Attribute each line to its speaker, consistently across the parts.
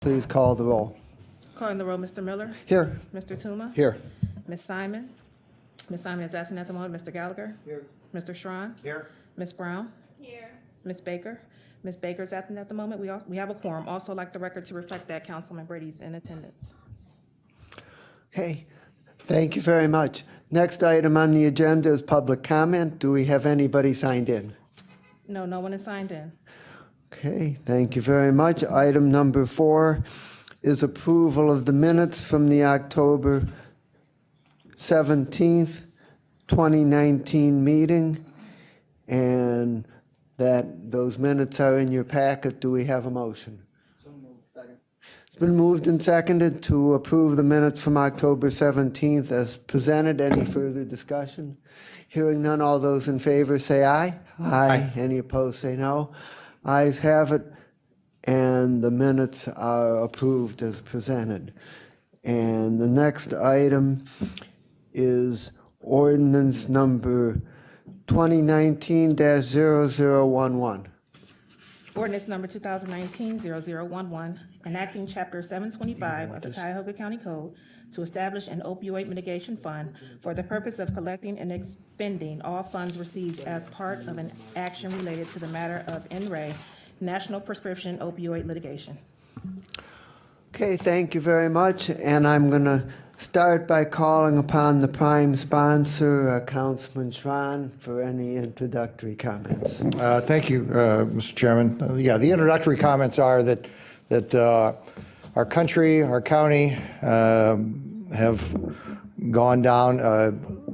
Speaker 1: Please call the roll.
Speaker 2: Calling the roll, Mr. Miller,
Speaker 1: Here.
Speaker 2: Mr. Tuma,
Speaker 1: Here.
Speaker 2: Ms. Simon. Ms. Simon is absent at the moment. Mr. Gallagher.
Speaker 1: Here.
Speaker 2: Mr. Schron.
Speaker 1: Here.
Speaker 2: Ms. Brown.
Speaker 3: Here.
Speaker 2: Ms. Baker. Ms. Baker is absent at the moment. We have a quorum. Also like the record to reflect that Councilman Brady's in attendance.
Speaker 1: Okay. Thank you very much. Next item on the agenda is public comment. Do we have anybody signed in?
Speaker 2: No, no one is signed in.
Speaker 1: Okay, thank you very much. Item number 4 is approval of the minutes from the October 17th, 2019 meeting. And those minutes are in your packet. Do we have a motion? It's been moved and seconded to approve the minutes from October 17th as presented. Any further discussion? Hearing none, all those in favor say aye. Aye. Any opposed say no. Ayes have it, and the minutes are approved as presented. And the next item is ordinance number 2019-0011.
Speaker 2: Ordinance number 2019-0011, enacting Chapter 725 of the Cuyahoga County Code to establish an opioid mitigation fund for the purpose of collecting and expending all funds received as part of an action related to the matter of NRA, National Prescription Opioid Litigation.
Speaker 1: Okay, thank you very much. And I'm going to start by calling upon the prime sponsor, Councilman Schron, for any introductory comments.
Speaker 4: Thank you, Mr. Chairman. The introductory comments are that our country, our county have gone down a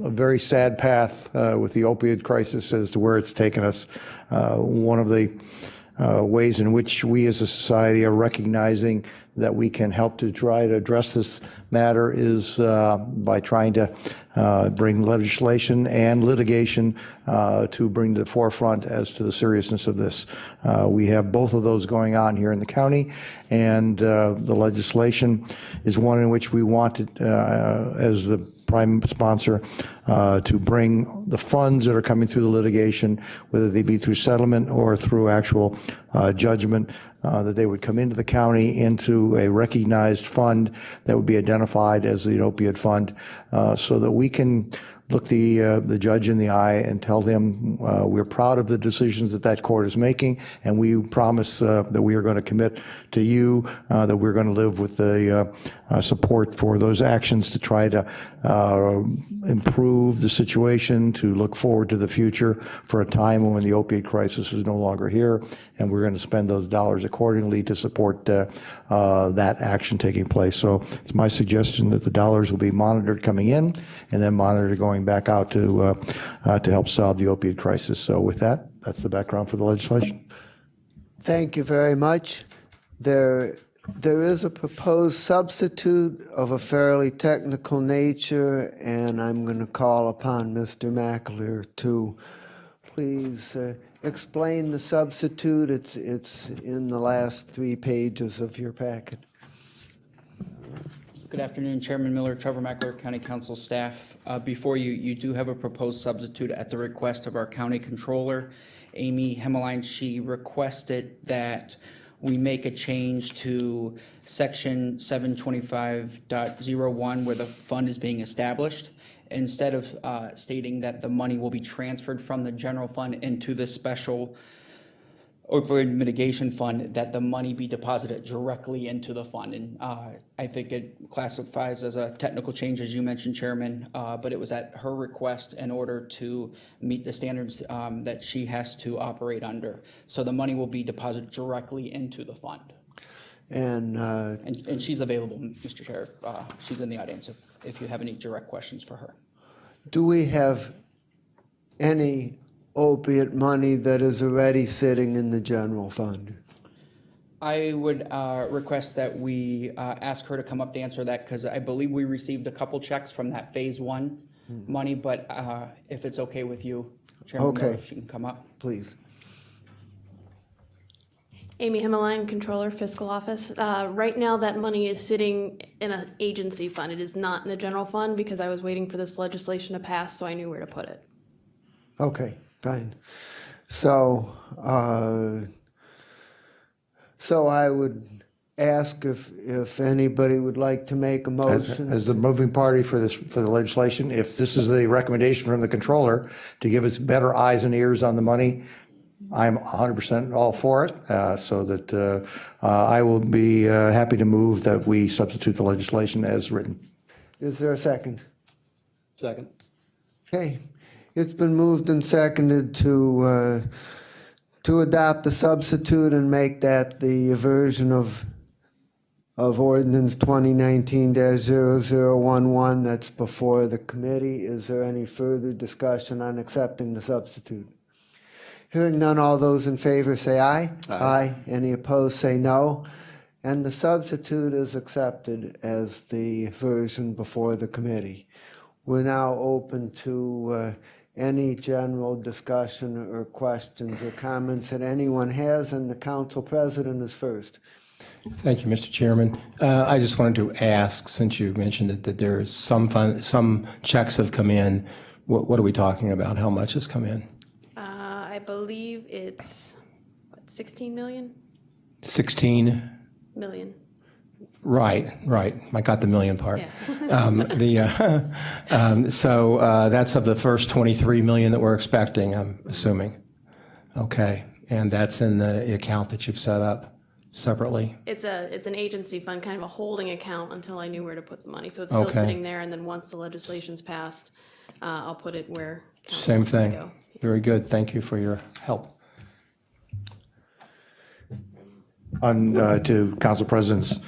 Speaker 4: very sad path with the opioid crisis as to where it's taken us. One of the ways in which we as a society are recognizing that we can help to try to address this matter is by trying to bring legislation and litigation to bring to the forefront as to the seriousness of this. We have both of those going on here in the county, and the legislation is one in which we wanted, as the prime sponsor, to bring the funds that are coming through the litigation, whether they be through settlement or through actual judgment, that they would come into the county into a recognized fund that would be identified as the opioid fund, so that we can look the judge in the eye and tell them we're proud of the decisions that court is making, and we promise that we are going to commit to you that we're going to live with the support for those actions to try to improve the situation, to look forward to the future for a time when the opioid crisis is no longer here, and we're going to spend those dollars accordingly to support that action taking place. So it's my suggestion that the dollars will be monitored coming in and then monitored going back out to help solve the opioid crisis. So with that, that's the background for the legislation.
Speaker 1: Thank you very much. There is a proposed substitute of a fairly technical nature, and I'm going to call upon Mr. McAleer to please explain the substitute. It's in the last 3 pages of your packet.
Speaker 5: Good afternoon, Chairman Miller, Trevor McAleer, County Council staff. Before you, you do have a proposed substitute at the request of our County Controller, Amy Hemmeline. She requested that we make a change to Section 725.01 where the fund is being established. Instead of stating that the money will be transferred from the general fund into the special opioid mitigation fund, that the money be deposited directly into the fund. And I think it classifies as a technical change, as you mentioned, Chairman, but it was at her request in order to meet the standards that she has to operate under. So the money will be deposited directly into the fund. And she's available, Mr. Chair. She's in the audience if you have any direct questions for her.
Speaker 1: Do we have any opiate money that is already sitting in the general fund?
Speaker 5: I would request that we ask her to come up to answer that, because I believe we received a couple checks from that phase 1 money, but if it's okay with you, Chairman,
Speaker 1: Okay.
Speaker 5: if she can come up.
Speaker 1: Please.
Speaker 3: Amy Hemmeline, Controller, Fiscal Office. Right now, that money is sitting in an agency fund. It is not in the general fund because I was waiting for this legislation to pass, so I knew where to put it.
Speaker 1: Okay, fine. So I would ask if anybody would like to make a motion.
Speaker 4: As the moving party for this, for the legislation, if this is the recommendation from the controller to give us better eyes and ears on the money, I'm 100% all for it, so that I will be happy to move that we substitute the legislation as written.
Speaker 1: Is there a second?
Speaker 6: Second.
Speaker 1: Okay, it's been moved and seconded to adopt the substitute and make that the version of ordinance 2019-0011 that's before the committee. Is there any further discussion on accepting the substitute? Hearing none, all those in favor say aye. Aye. Any opposed say no. And the substitute is accepted as the version before the committee. We're now open to any general discussion or questions or comments that anyone has, and the council president is first.
Speaker 7: Thank you, Mr. Chairman. I just wanted to ask, since you mentioned it, that there is some checks have come in. What are we talking about? How much has come in?
Speaker 3: I believe it's, what, 16 million?
Speaker 7: 16?
Speaker 3: Million.
Speaker 7: Right. I got the million part.
Speaker 3: Yeah.
Speaker 7: So that's of the first 23 million that we're expecting, I'm assuming. Okay. And that's in the account that you've set up separately?
Speaker 3: It's an agency fund, kind of a holding account until I knew where to put the money. So it's still
Speaker 7: Okay.
Speaker 3: sitting there, and then once the legislation's passed, I'll put it where council
Speaker 7: Same
Speaker 3: wants it to
Speaker 7: thing.
Speaker 3: go.
Speaker 7: Very good. Thank you for your help.
Speaker 4: On to Council President's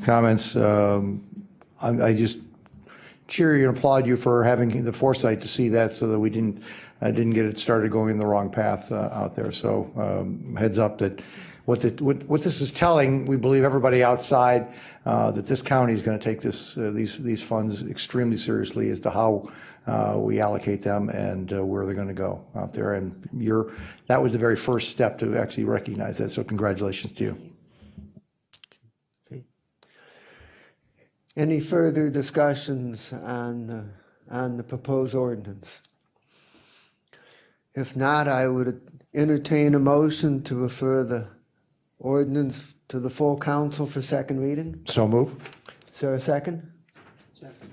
Speaker 4: comments, I just cheer you and applaud you for having the foresight to see that, so that we didn't get it started going in the wrong path out there. So heads up that what this is telling, we believe everybody outside that this county is going to take these funds extremely seriously as to how we allocate them and where they're going to go out there. And that was the very first step to actually recognize that. So congratulations to you.
Speaker 1: Any further discussions on the proposed ordinance? If not, I would entertain a motion to refer the ordinance to the full council for second reading.
Speaker 4: So move.
Speaker 1: Is there a second? Second.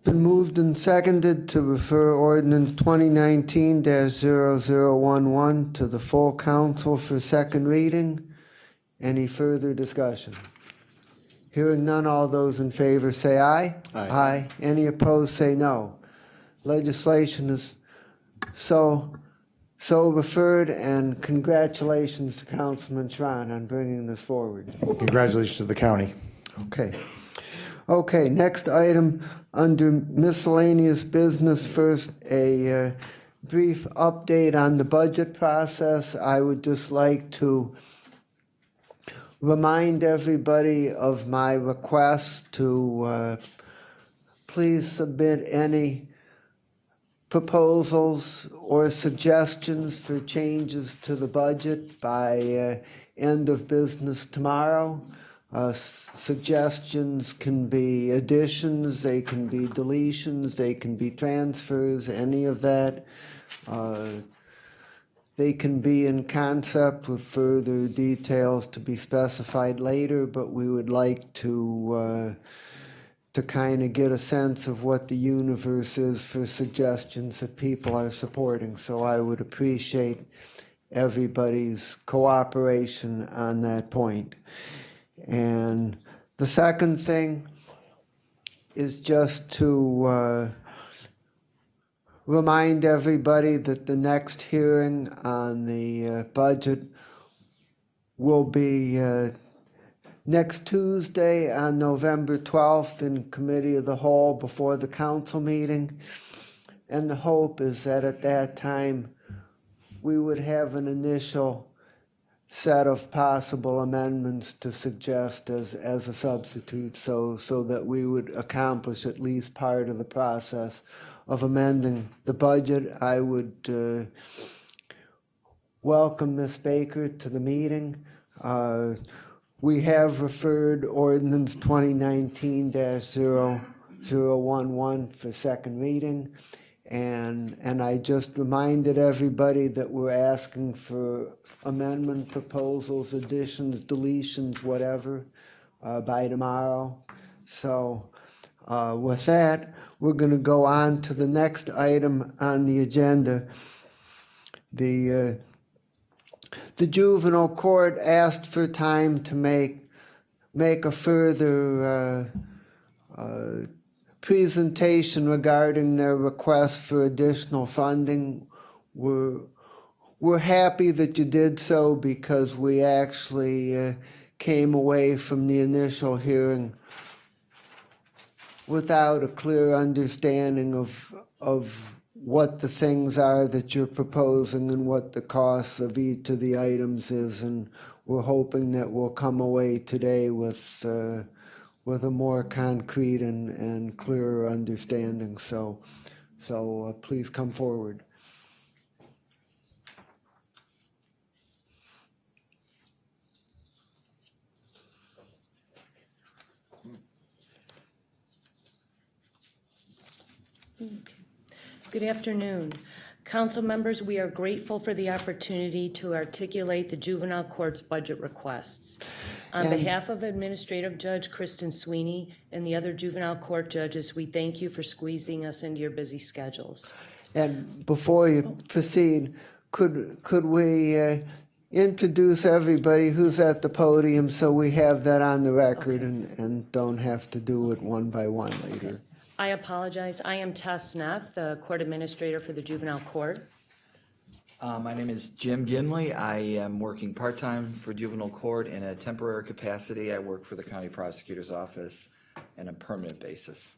Speaker 1: Been moved and seconded to refer ordinance 2019-0011 to the full council for second reading. Any further discussion? Hearing none, all those in favor say aye. Aye. Any opposed say no. Legislation is so referred, and congratulations to Councilman Schron on bringing this forward.
Speaker 4: Congratulations to the county.
Speaker 1: Okay, next item under miscellaneous business. First, a brief update on the budget process. I would just like to remind everybody of my request to please submit any proposals or suggestions for changes to the budget by end of business tomorrow. Suggestions can be additions, they can be deletions, they can be transfers, any of that. They can be in concept with further details to be specified later, but we would like to kind of get a sense of what the universe is for suggestions that people are supporting. So I would appreciate everybody's cooperation on that point. And the second thing is just to remind everybody that the next hearing on the budget will be next Tuesday on November 12th in Committee of the Whole before the council meeting. And the hope is that at that time we would have an initial set of possible amendments to suggest as a substitute, so that we would accomplish at least part of the process of amending the budget. I would welcome Ms. Baker to the meeting. We have referred ordinance 2019-0011 for second reading, And I just reminded everybody that we're asking for amendment proposals, additions, deletions, whatever, by tomorrow. So with that, we're going to go on to the next item on the agenda. The juvenile court asked for time to make a further presentation regarding their request for additional funding. We're happy that you did so because we actually came away from the initial hearing without a clear understanding of what the things are that you're proposing and what the costs of each of the items is, and we're hoping that we'll come away today with a more concrete and clearer understanding. So please come forward.
Speaker 6: Good afternoon. Council members, we are grateful for the opportunity to articulate the juvenile court's budget requests. On behalf of Administrative Judge Kristen Sweeney and the other juvenile court judges, we thank you for squeezing us into your busy schedules.
Speaker 1: And before you proceed, could we introduce everybody who's at the podium so we have that on the record and don't have to do it one by one later?
Speaker 6: I apologize. I am Tess Neff, the court administrator for the juvenile court.
Speaker 8: My name is Jim Ginley. I am working part-time for juvenile court in a temporary capacity. I work for the county prosecutor's office on a permanent basis.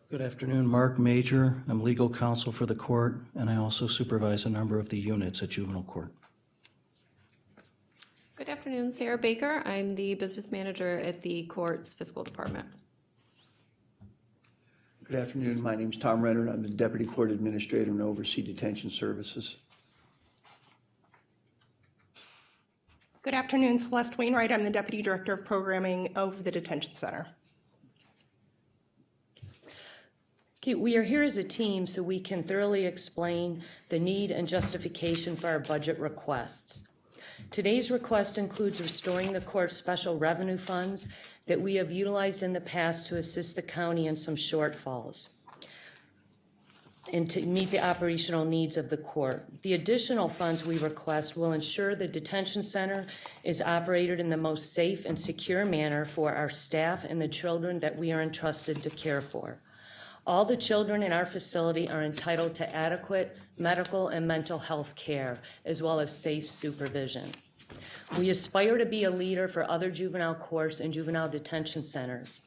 Speaker 9: Good afternoon, Mark Major. I'm legal counsel for the court, and I also supervise a number of the units at juvenile court.
Speaker 10: Good afternoon, Sarah Baker. I'm the business manager at the court's fiscal department.
Speaker 11: Good afternoon. My name is Tom Renner. I'm the Deputy Court Administrator and oversee detention services.
Speaker 12: Good afternoon, Celeste Wainwright. I'm the Deputy Director of Programming of the Detention Center.
Speaker 6: Okay, we are here as a team so we can thoroughly explain the need and justification for our budget requests. Today's request includes restoring the court's special revenue funds that we have utilized in the past to assist the county in some shortfalls and to meet the operational needs of the court. The additional funds we request will ensure the detention center is operated in the most safe and secure manner for our staff and the children that we are entrusted to care for. All the children in our facility are entitled to adequate medical and mental health care, as well as safe supervision. We aspire to be a leader for other juvenile courts and juvenile detention centers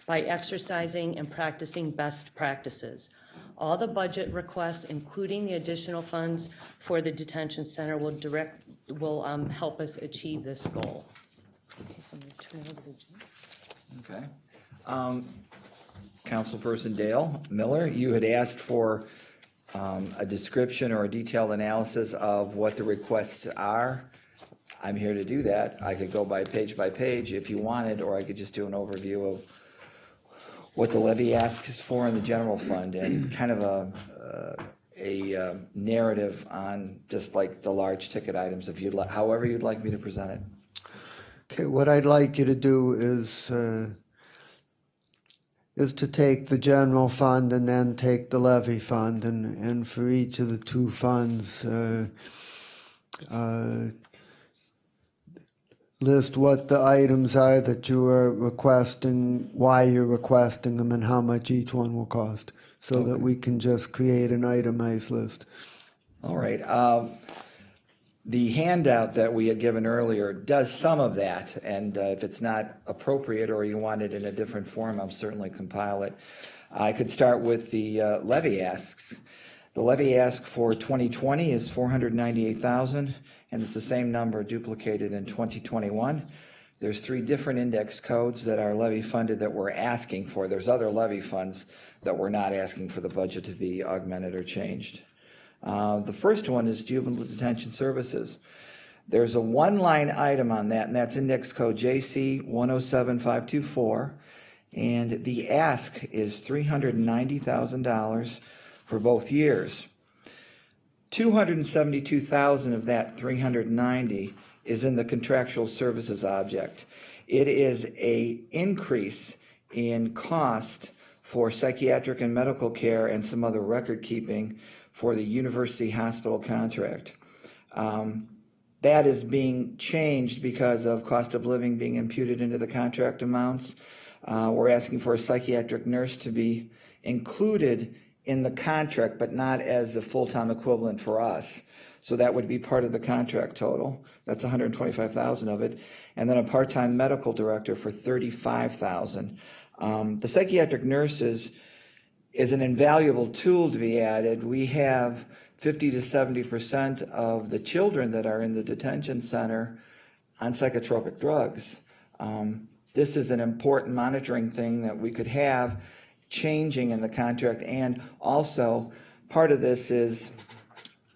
Speaker 6: by exercising and practicing best practices. All the budget requests, including the additional funds for the detention center, will help us achieve this goal. Okay, so I'm gonna turn it over to Jim.
Speaker 8: Okay. Councilperson Dale Miller, you had asked for a description or a detailed analysis of what the requests are. I'm here to do that. I could go by page if you wanted, or I could just do an overview of what the levy asks for in the general fund and kind of a narrative on just like the large ticket items, if you'd like, however you'd like me to present it.
Speaker 1: Okay, what I'd like you to do is to take the general fund and then take the levy fund, and for each of the two funds, list what the items are that you are requesting, why you're requesting them, and how much each one will cost, so that we can just create an itemized list.
Speaker 8: All right. The handout that we had given earlier does some of that, and if it's not appropriate or you want it in a different form, I'll certainly compile it. I could start with the levy asks. The levy ask for 2020 is $498,000, and it's the same number duplicated in 2021. There's 3 different index codes that are levy funded that we're asking for. There's other levy funds that we're not asking for the budget to be augmented or changed. The first one is juvenile detention services. There's a 1-line item on that, and that's index code JC 107524, and the ask is $390,000 for both years. 272,000 of that 390 is in the contractual services object. It is a increase in cost for psychiatric and medical care and some other record keeping for the university hospital contract. That is being changed because of cost of living being imputed into the contract amounts. We're asking for a psychiatric nurse to be included in the contract, but not as a full-time equivalent for us. So that would be part of the contract total. That's 125,000 of it. And then a part-time medical director for 35,000. The psychiatric nurses is an invaluable tool to be added. We have 50 to 70% of the children that are in the detention center on psychotropic drugs. This is an important monitoring thing that we could have changing in the contract. And also, part of this is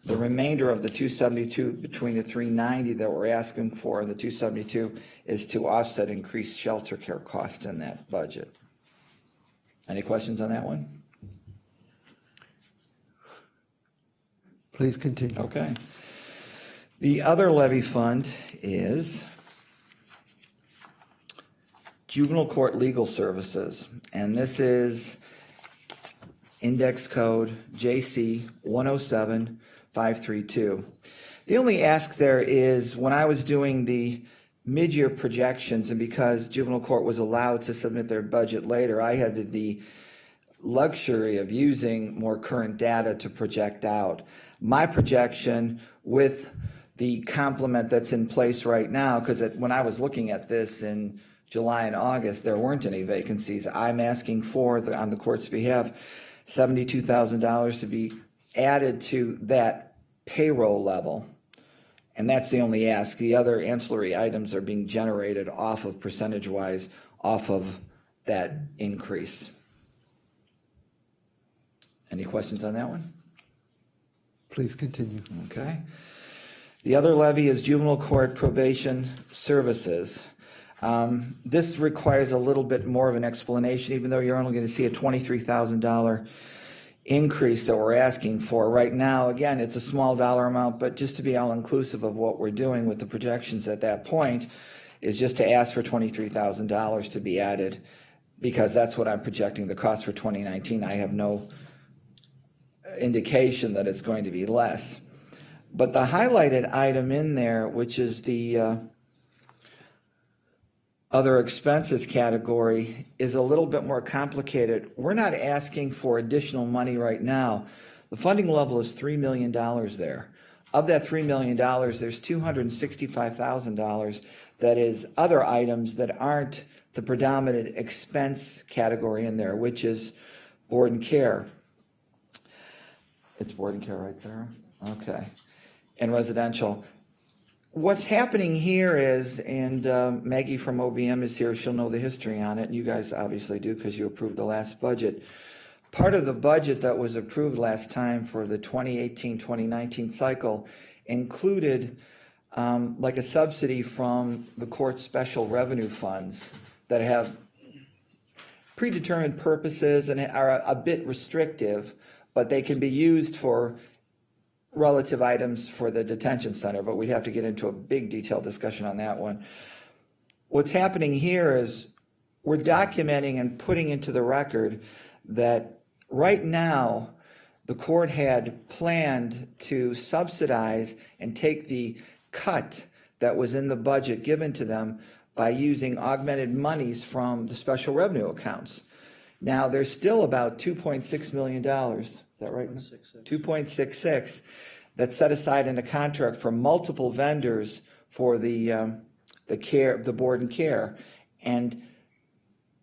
Speaker 8: the remainder of the 272 between the 390 that we're asking for, the 272 is to offset increased shelter care cost in that budget. Any questions on that one?
Speaker 1: Please continue.
Speaker 8: Okay. The other levy fund is juvenile court legal services, and this is index code JC 107532. The only ask there is, when I was doing the mid-year projections, and because juvenile court was allowed to submit their budget later, I had the luxury of using more current data to project out. My projection with the complement that's in place right now, because when I was looking at this in July and August, there weren't any vacancies. I'm asking for, on the court's behalf, $72,000 to be added to that payroll level. And that's the only ask. The other ancillary items are being generated off of percentage-wise, off of that increase. Any questions on that one?
Speaker 1: Please continue.
Speaker 8: Okay. The other levy is juvenile court probation services. This requires a little bit more of an explanation, even though you're only going to see a $23,000 increase that we're asking for. Right now, again, it's a small dollar amount, but just to be all inclusive of what we're doing with the projections at that point is just to ask for $23,000 to be added, because that's what I'm projecting the cost for 2019. I have no indication that it's going to be less. But the highlighted item in there, which is the other expenses category, is a little bit more complicated. We're not asking for additional money right now. The funding level is $3 million there. Of that $3 million, there's $265,000 that is other items that aren't the predominant expense category in there, which is board and care. It's board and care, right, Sarah? Okay. And residential. What's happening here is, and Maggie from OBM is here, she'll know the history on it, and you guys obviously do because you approved the last budget. Part of the budget that was approved last time for the 2018-2019 cycle included like a subsidy from the court's special revenue funds that have predetermined purposes and are a bit restrictive, but they can be used for relative items for the detention center, but we'd have to get into a big detailed discussion on that one. What's happening here is we're documenting and putting into the record that right now the court had planned to subsidize and take the cut that was in the budget given to them by using augmented monies from the special revenue accounts. Now, there's still about $2.6 million. Is that right? 2.66 that's set aside in a contract for multiple vendors for the board and care. And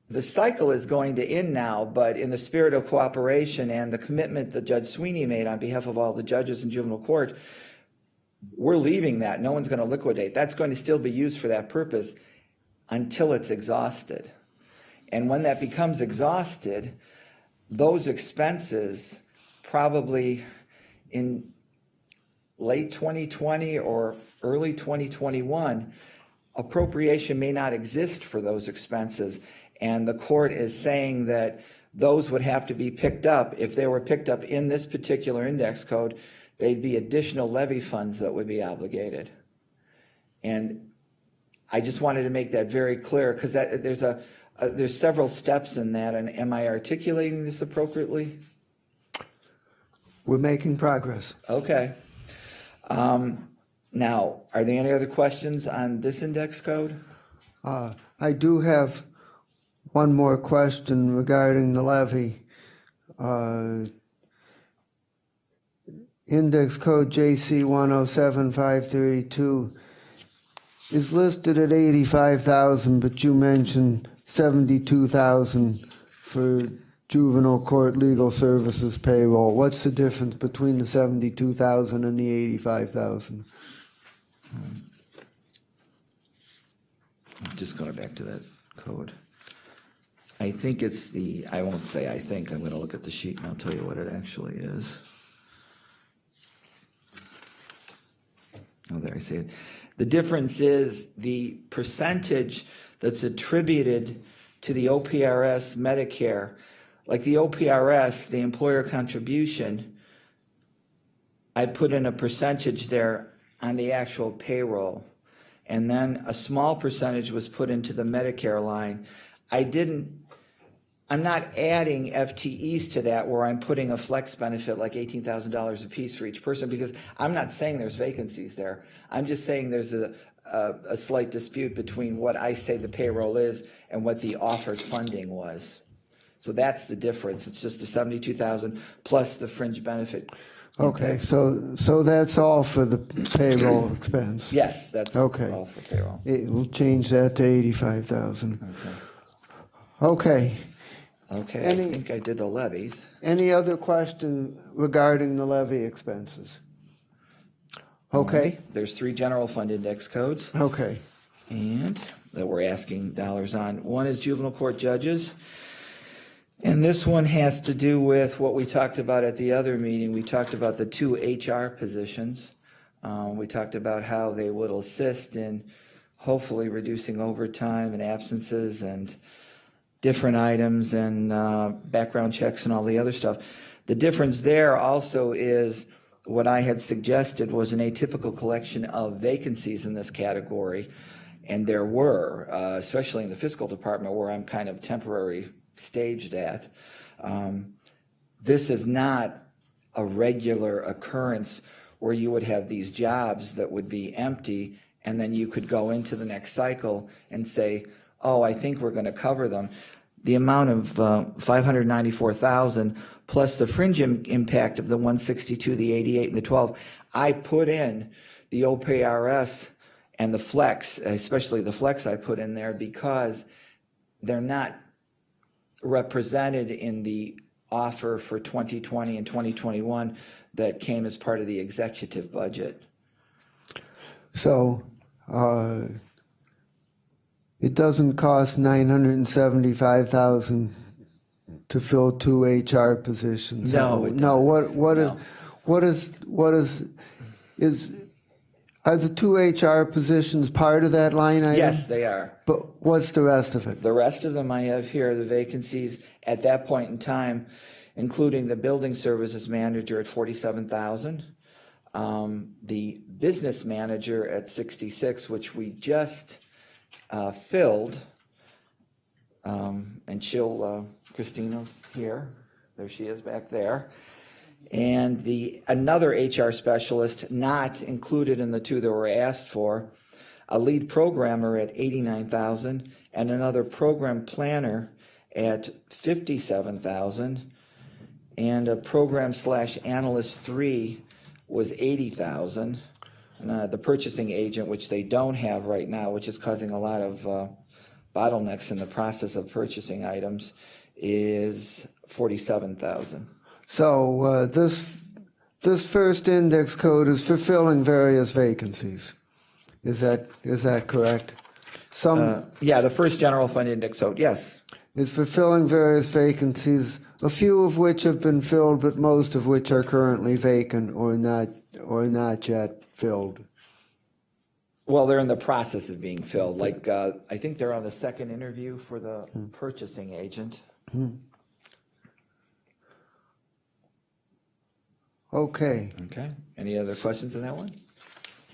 Speaker 8: the cycle is going to end now, but in the spirit of cooperation and the commitment that Judge Sweeney made on behalf of all the judges in juvenile court, we're leaving that. No one's going to liquidate. That's going to still be used for that purpose until it's exhausted. And when that becomes exhausted, those expenses probably in late 2020 or early 2021, appropriation may not exist for those expenses. And the court is saying that those would have to be picked up. If they were picked up in this particular index code, they'd be additional levy funds that would be obligated. And I just wanted to make that very clear, because there's several steps in that, and am I articulating this appropriately?
Speaker 1: We're making progress.
Speaker 8: Okay. Now, are there any other questions on this index code?
Speaker 1: I do have one more question regarding the levy. Index code JC 107532 is listed at 85,000, but you mentioned 72,000 for juvenile court legal services payroll. What's the difference between the 72,000 and the 85,000?
Speaker 8: Just going back to that code. I think it's I won't say I think, I'm going to look at the sheet and I'll tell you what it actually is. Oh, there, I see it. The difference is the percentage that's attributed to the OPRS Medicare. Like the OPRS, the employer contribution, I put in a percentage there on the actual payroll. And then a small percentage was put into the Medicare line. I'm not adding FTEs to that where I'm putting a flex benefit like $18,000 a piece for each person, because I'm not saying there's vacancies there. I'm just saying there's a slight dispute between what I say the payroll is and what the offered funding was. So that's the difference. It's just the 72,000 plus the fringe benefit.
Speaker 1: Okay, so that's all for the payroll expense?
Speaker 8: Yes, that's
Speaker 1: Okay.
Speaker 8: all for payroll.
Speaker 1: We'll change that to 85,000. Okay.
Speaker 8: Okay, I think I did the levies.
Speaker 1: Any other question regarding the levy expenses? Okay,
Speaker 8: There's 3 general fund index codes.
Speaker 1: okay.
Speaker 8: And that we're asking dollars on. One is juvenile court judges. And this one has to do with what we talked about at the other meeting. We talked about the 2 HR positions. We talked about how they would assist in hopefully reducing overtime and absences and different items and background checks and all the other stuff. The difference there also is what I had suggested was an atypical collection of vacancies in this category. And there were, especially in the fiscal department where I'm kind of temporary staged at. This is not a regular occurrence where you would have these jobs that would be empty and then you could go into the next cycle and say, oh, I think we're going to cover them. The amount of 594,000 plus the fringe impact of the 162, the 88, and the 12, I put in the OPRS and the flex, especially the flex I put in there because they're not represented in the offer for 2020 and 2021 that came as part of the executive budget.
Speaker 1: So it doesn't cost $975,000 to fill 2 HR positions.
Speaker 8: No, it
Speaker 1: No.
Speaker 8: doesn't.
Speaker 1: Are the 2 HR positions part of that line item?
Speaker 8: Yes, they are.
Speaker 1: But what's the rest of it?
Speaker 8: The rest of them I have here, the vacancies at that point in time, including the building services manager at 47,000, the business manager at 66, which we just filled, and Christina's here. There she is back there. And another HR specialist not included in the 2 that were asked for, a lead programmer at 89,000, and another program planner at 57,000, and a program/analyst 3 was 80,000. And the purchasing agent, which they don't have right now, which is causing a lot of bottlenecks in the process of purchasing items, is 47,000.
Speaker 1: So this first index code is fulfilling various vacancies. Is that correct?
Speaker 8: Yeah, the first general fund index code, yes.
Speaker 1: Is fulfilling various vacancies, a few of which have been filled, but most of which are currently vacant or not yet filled.
Speaker 8: Well, they're in the process of being filled. Like, I think they're on the second interview for the purchasing agent.
Speaker 1: Okay,
Speaker 8: Okay, any other questions on that one?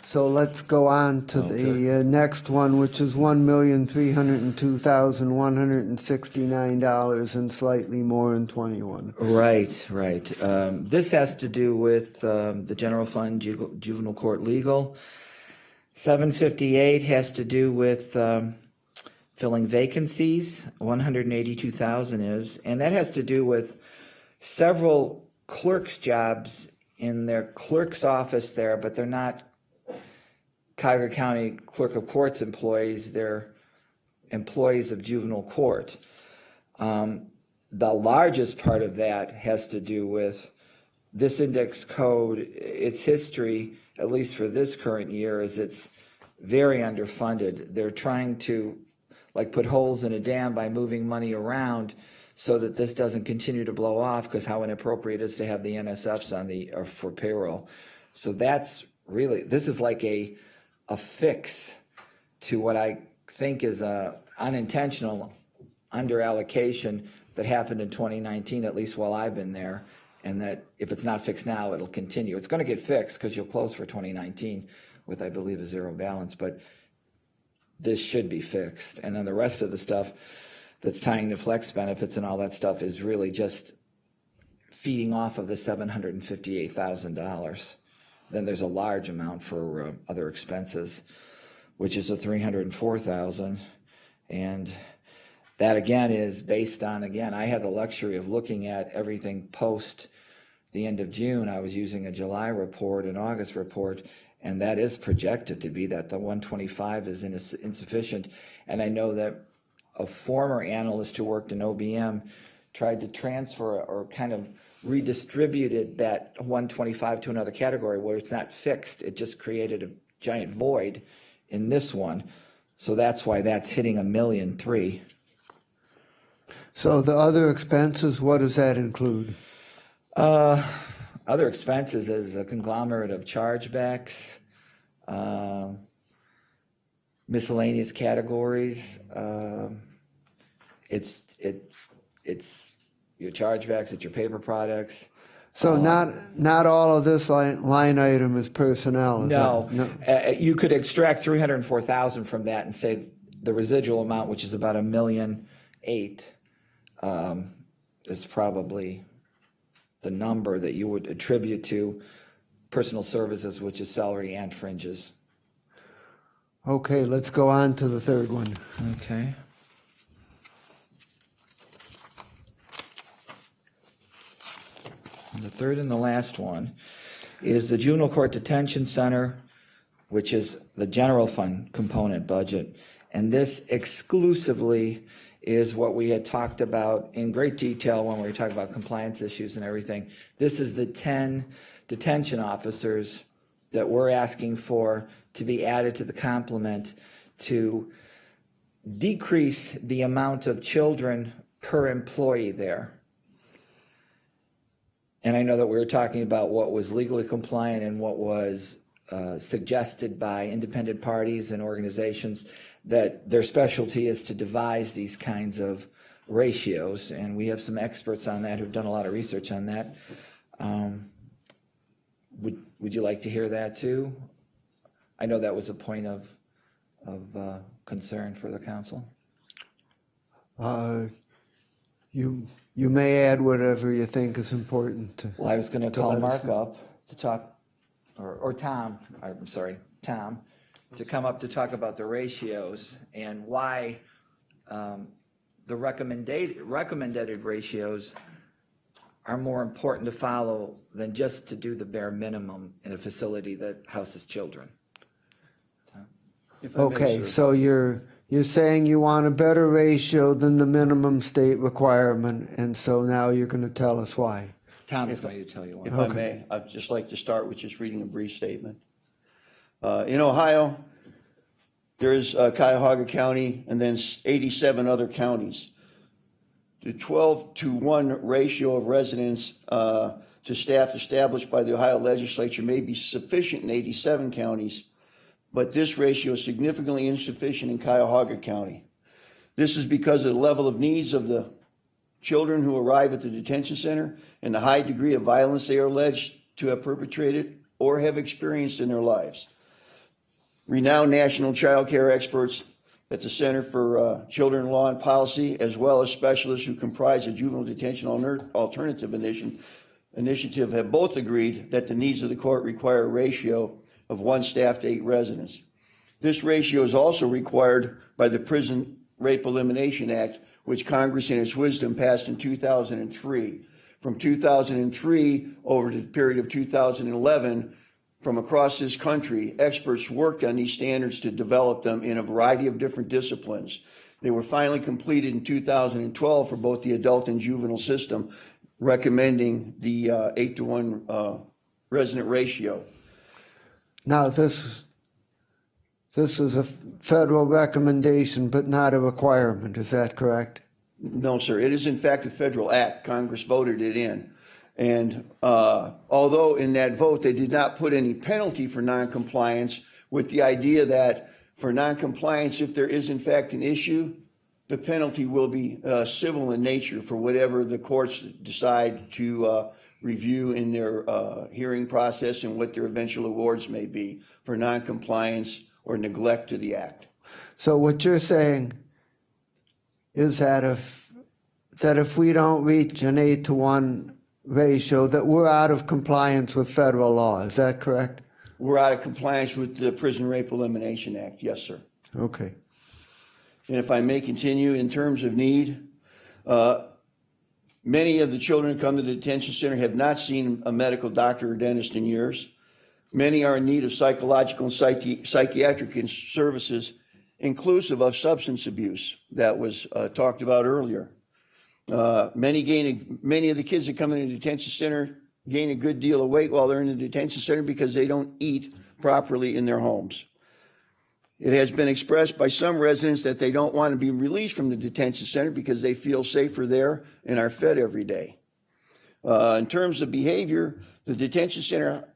Speaker 1: so let's go on to the next one, which is $1,302,169 and slightly more in 21.
Speaker 8: Right, right. This has to do with the general fund, juvenile court legal. 758 has to do with filling vacancies, 182,000 is, and that has to do with several clerk's jobs in their clerk's office there, but they're not Cuyahoga County Clerk of Courts employees, they're employees of juvenile court. The largest part of that has to do with this index code. Its history, at least for this current year, is it's very underfunded. They're trying to put holes in a dam by moving money around so that this doesn't continue to blow off, because how inappropriate it is to have the NSFs on for payroll. So that's really, this is like a fix to what I think is a unintentional underallocation that happened in 2019, at least while I've been there, and that if it's not fixed now, it'll continue. It's going to get fixed because you'll close for 2019 with, I believe, a zero balance, but this should be fixed. And then the rest of the stuff that's tying to flex benefits and all that stuff is really just feeding off of the $758,000. Then there's a large amount for other expenses, which is a $304,000, and that again is based on, again, I had the luxury of looking at everything post the end of June. I was using a July report, an August report, and that is projected to be that the 125 is insufficient. And I know that a former analyst who worked in OBM tried to transfer or kind of redistributed that 125 to another category where it's not fixed. It just created a giant void in this one. So that's why that's hitting $1.3 million.
Speaker 1: So the other expenses, what does that include?
Speaker 8: Other expenses is a conglomerate of chargebacks, miscellaneous categories. It's your chargebacks, it's your paper products.
Speaker 1: So not all of this line item is personnel, is
Speaker 8: No,
Speaker 1: that?
Speaker 8: you could extract 304,000 from that and say the residual amount, which is about $1.8 million, is probably the number that you would attribute to personal services, which is salary and fringes.
Speaker 1: Okay, let's go on to the third one.
Speaker 8: Okay. And the third and the last one is the Juvenile Court Detention Center, which is the general fund component budget. And this exclusively is what we had talked about in great detail when we were talking about compliance issues and everything. This is the 10 detention officers that we're asking for to be added to the complement to decrease the amount of children per employee there. And I know that we were talking about what was legally compliant and what was suggested by independent parties and organizations, that their specialty is to devise these kinds of ratios. And we have some experts on that who've done a lot of research on that. Would you like to hear that too? I know that was a point of concern for the council.
Speaker 1: You may add whatever you think is important.
Speaker 8: Well, I was going to call
Speaker 1: let us
Speaker 8: Mark up to talk, or Tom, I'm sorry, Tom, to come up to talk about the ratios and why the recommended ratios are more important to follow than just to do the bare minimum in a facility that houses children.
Speaker 11: If I may,
Speaker 1: Okay,
Speaker 11: sir.
Speaker 1: so you're saying you want a better ratio than the minimum state requirement, and so now you're going to tell us why.
Speaker 8: Tom is going to tell you
Speaker 11: If
Speaker 8: why.
Speaker 11: I may, I'd just like to start with just reading a brief statement. In Ohio, there is Cuyahoga County and then 87 other counties. The 12-to-1 ratio of residents to staff established by the Ohio legislature may be sufficient in 87 counties, but this ratio is significantly insufficient in Cuyahoga County. This is because of the level of needs of the children who arrive at the detention center and the high degree of violence they are alleged to have perpetrated or have experienced in their lives. Renowned national child care experts at the Center for Children Law and Policy, as well as specialists who comprise the Juvenile Detention Alternative Initiative, have both agreed that the needs of the court require a ratio of 1 staff to 8 residents. This ratio is also required by the Prison Rape Elimination Act, which Congress in its wisdom passed in 2003. From 2003 over the period of 2011, from across this country, experts worked on these standards to develop them in a variety of different disciplines. They were finally completed in 2012 for both the adult and juvenile system, recommending the 8-to-1 resident ratio.
Speaker 1: Now, this is a federal recommendation, but not a requirement. Is that correct?
Speaker 11: No, sir. It is in fact a federal act. Congress voted it in. And although in that vote they did not put any penalty for noncompliance, with the idea that for noncompliance, if there is in fact an issue, the penalty will be civil in nature for whatever the courts decide to review in their hearing process and what their eventual awards may be for noncompliance or neglect to the act.
Speaker 1: So what you're saying is that if we don't reach an 8-to-1 ratio, that we're out of compliance with federal law. Is that correct?
Speaker 11: We're out of compliance with the Prison Rape Elimination Act. Yes, sir.
Speaker 1: Okay.
Speaker 11: And if I may continue, in terms of need, many of the children who come to the detention center have not seen a medical doctor or dentist in years. Many are in need of psychological and psychiatric services, inclusive of substance abuse that was talked about earlier. Many of the kids that come in the detention center gain a good deal of weight while they're in the detention center because they don't eat properly in their homes. It has been expressed by some residents that they don't want to be released from the detention center because they feel safer there and are fed every day. In terms of behavior, the detention center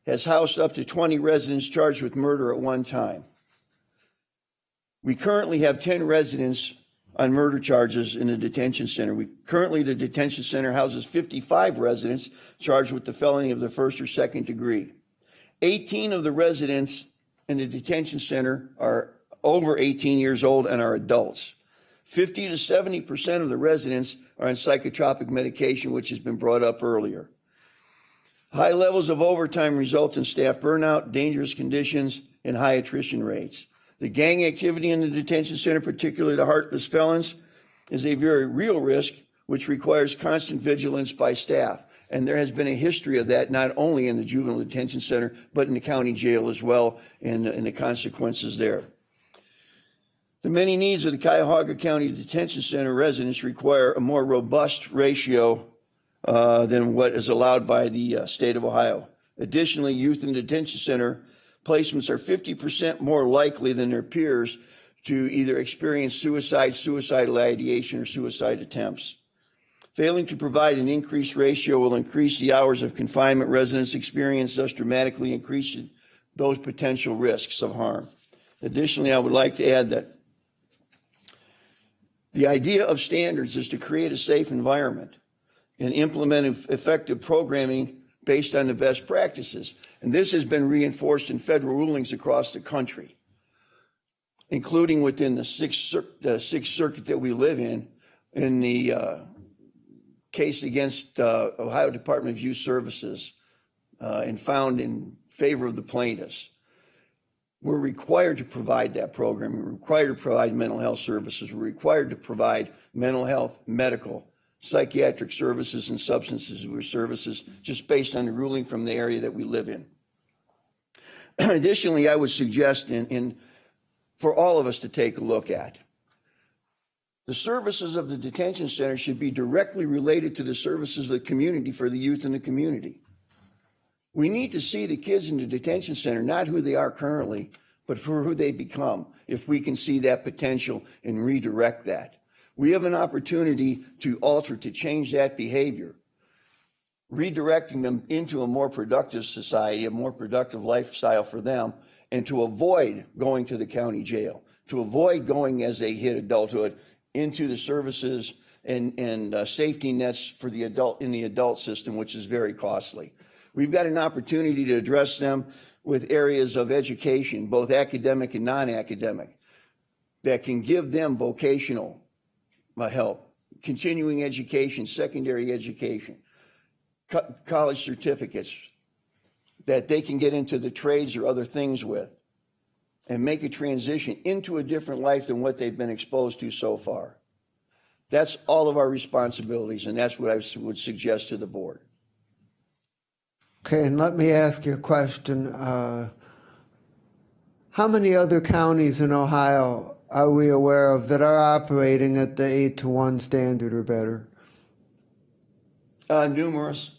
Speaker 11: has housed up to 20 residents charged with murder at one time. We currently have 10 residents on murder charges in the detention center. The detention center houses 55 residents charged with the felony of the first or second degree. 18 of the residents in the detention center are over 18 years old and are adults. 50 to 70% of the residents are on psychotropic medication, which has been brought up earlier. High levels of overtime result in staff burnout, dangerous conditions, and high attrition rates. The gang activity in the detention center, particularly the heartless felons, is a very real risk, which requires constant vigilance by staff. And there has been a history of that, not only in the juvenile detention center, but in the county jail as well, and the consequences there. The many needs of the Cuyahoga County Detention Center residents require a more robust ratio than what is allowed by the state of Ohio. Additionally, youth in the detention center placements are 50% more likely than their peers to either experience suicide, suicidal ideation, or suicide attempts. Failing to provide an increased ratio will increase the hours of confinement residents experience, thus dramatically increasing those potential risks of harm. Additionally, I would like to add that the idea of standards is to create a safe environment and implement effective programming based on the best practices. And this has been reinforced in federal rulings across the country, including within the Sixth Circuit that we live in the case against Ohio Department of Youth Services and found in favor of the plaintiffs. We're required to provide that program. We're required to provide mental health services. We're required to provide mental health, medical, psychiatric services, and substance abuse services just based on the ruling from the area that we live in. Additionally, I would suggest for all of us to take a look at the services of the detention center should be directly related to the services of the community for the youth in the community. We need to see the kids in the detention center, not who they are currently, but for who they become, if we can see that potential and redirect that. We have an opportunity to alter, to change that behavior, redirecting them into a more productive society, a more productive lifestyle for them, and to avoid going to the county jail, to avoid going as they hit adulthood into the services and safety nets for the adult in the adult system, which is very costly. We've got an opportunity to address them with areas of education, both academic and non-academic, that can give them vocational help, continuing education, secondary education, college certificates that they can get into the trades or other things with and make a transition into a different life than what they've been exposed to so far. That's all of our responsibilities, and that's what I would suggest to the board.
Speaker 1: Okay, and let me ask you a question. How many other counties in Ohio are we aware of that are operating at the 8-to-1 standard or better?
Speaker 11: Numerous.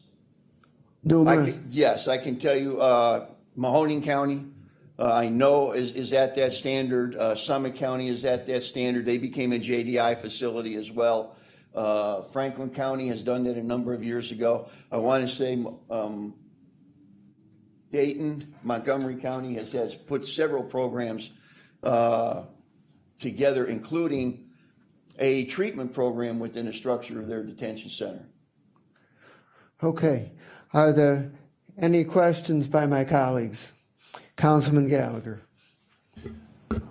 Speaker 1: Numerous.
Speaker 11: Yes, I can tell you, Mahoning County, I know is at that standard. Summit County is at that standard. They became a JDI facility as well. Franklin County has done that a number of years ago. I want to say Dayton, Montgomery County has put several programs together, including a treatment program within the structure of their detention center.
Speaker 1: Okay. Are there any questions by my colleagues? Councilman Gallagher.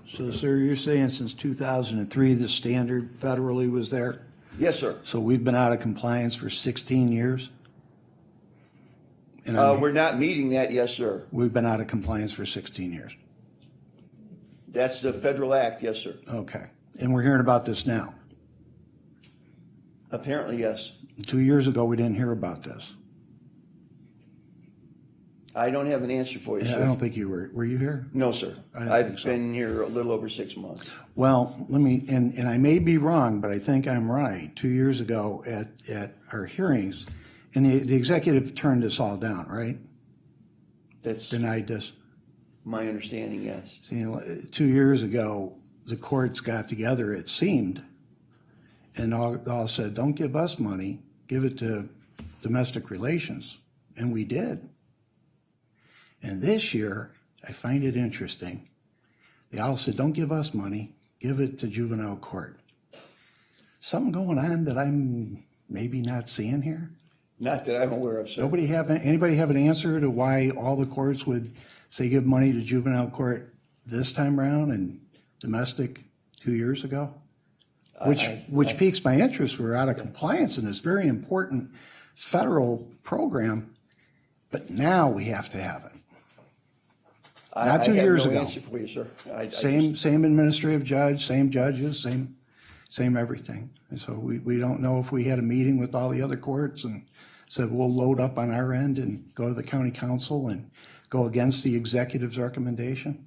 Speaker 13: So, sir, you're saying since 2003, the standard federally was there?
Speaker 11: Yes, sir.
Speaker 13: So we've been out of compliance for 16 years? And
Speaker 11: We're not meeting that, yes, sir.
Speaker 13: we've been out of compliance for 16 years.
Speaker 11: That's the federal act, yes, sir.
Speaker 13: Okay. And we're hearing about this now.
Speaker 11: Apparently, yes.
Speaker 13: 2 years ago, we didn't hear about this.
Speaker 11: I don't have an answer for you,
Speaker 13: I
Speaker 11: sir.
Speaker 13: don't think you were you here?
Speaker 11: No, sir.
Speaker 13: I didn't
Speaker 11: I've
Speaker 13: think so.
Speaker 11: been here a little over 6 months.
Speaker 13: Well, let me, and I may be wrong, but I think I'm right. 2 years ago at our hearings, and the executive turned this all down, right?
Speaker 11: That's
Speaker 13: Denied this.
Speaker 11: my understanding, yes.
Speaker 13: See, 2 years ago, the courts got together, it seemed, and all said, don't give us money, give it to domestic relations. And we did. And this year, I find it interesting. They all said, don't give us money, give it to juvenile court. Something going on that I'm maybe not seeing here?
Speaker 11: Not that I'm aware of, sir.
Speaker 13: Anybody have an answer to why all the courts would say give money to juvenile court this time around and domestic 2 years ago? Which piques my interest. We're out of compliance in this very important federal program, but now we have to have it. Not 2 years
Speaker 11: I have no
Speaker 13: ago.
Speaker 11: answer for you, sir.
Speaker 13: Same administrative judge, same judges, same everything. And so we don't know if we had a meeting with all the other courts and said we'll load up on our end and go to the county council and go against the executive's recommendation,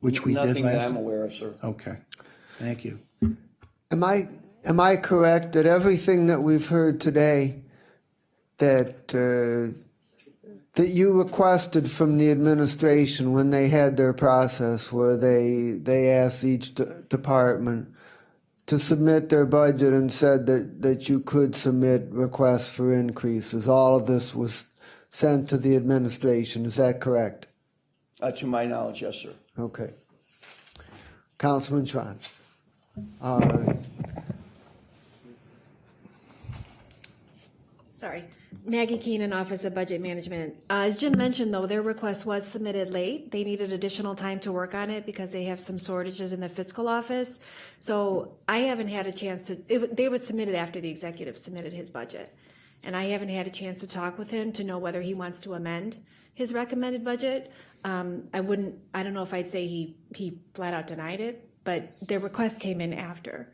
Speaker 13: which we did
Speaker 11: Nothing
Speaker 13: last.
Speaker 11: that I'm aware of, sir.
Speaker 13: Okay, thank you.
Speaker 1: Am I correct that everything that we've heard today that you requested from the administration when they had their process where they asked each department to submit their budget and said that you could submit requests for increases, all of this was sent to the administration, is that correct?
Speaker 11: To my knowledge, yes, sir.
Speaker 1: Okay. Councilman Schwan.
Speaker 14: Sorry. Maggie Keenan, Office of Budget Management. As Jim mentioned, though, their request was submitted late. They needed additional time to work on it because they have some shortages in the fiscal office. So I haven't had a chance to, they were submitted after the executive submitted his budget. And I haven't had a chance to talk with him to know whether he wants to amend his recommended budget. I don't know if I'd say he flat out denied it, but their request came in after.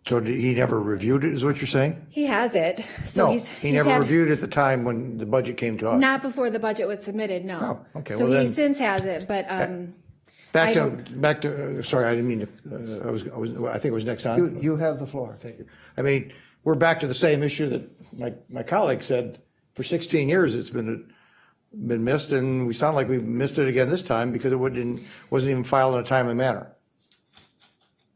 Speaker 4: So he never reviewed it, is what you're saying?
Speaker 14: He has it. So
Speaker 4: No, he never
Speaker 14: had-
Speaker 4: reviewed it at the time when the budget came to us.
Speaker 14: Not before the budget was submitted, no.
Speaker 4: Oh, okay,
Speaker 14: So
Speaker 4: well
Speaker 14: he
Speaker 4: then-
Speaker 14: since has it, but
Speaker 4: Back to, sorry, I didn't mean to, I think it was next on.
Speaker 1: You have the floor.
Speaker 4: Thank you. I mean, we're back to the same issue that my colleague said, for 16 years it's been missed, and we sound like we missed it again this time because it wasn't even filed in a timely manner.